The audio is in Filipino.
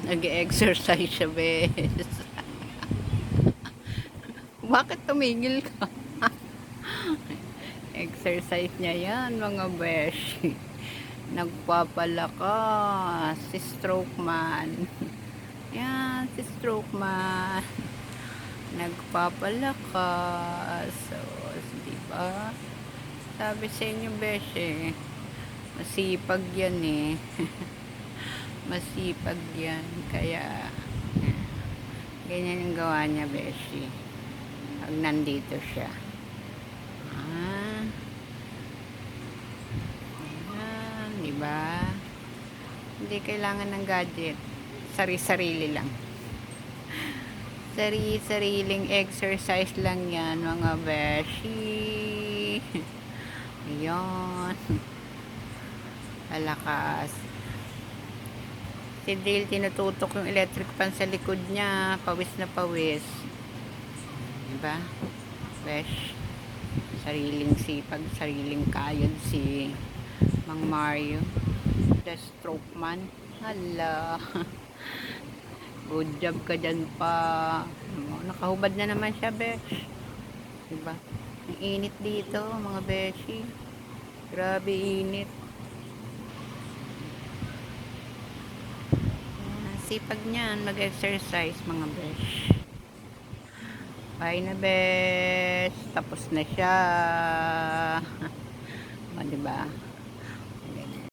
Nag-exercise siya, bes. Bakit tumigil ka? Exercise niya yan, mga besh. Nagpapalakas. Si stroke man. Yan, si stroke man. Nagpapalakas. So, diba? Sabi sa inyo, besh, eh. Masipag yan, eh. Masipag yan. Kaya, ganyan yung gawa niya, beshi. Pag nandito siya. Diba? Hindi kailangan ng gadget. Sari-sarili lang. Sari-sariling exercise lang yan, mga beshi. Ayan. Palakas. Si Dale, tinututok yung electric fan sa likod niya. Pawis na pawis. Diba? Besh. Sariling sipag, sariling kayod si Mang Mario. The stroke man. Hala. Good job ka dyan pa. Nakahubad na naman siya, besh. Diba? Ang init dito, mga beshi. Grabe init. Sipag niyan, mag-exercise, mga besh. Bye na, besh. Tapos na siya. O, diba?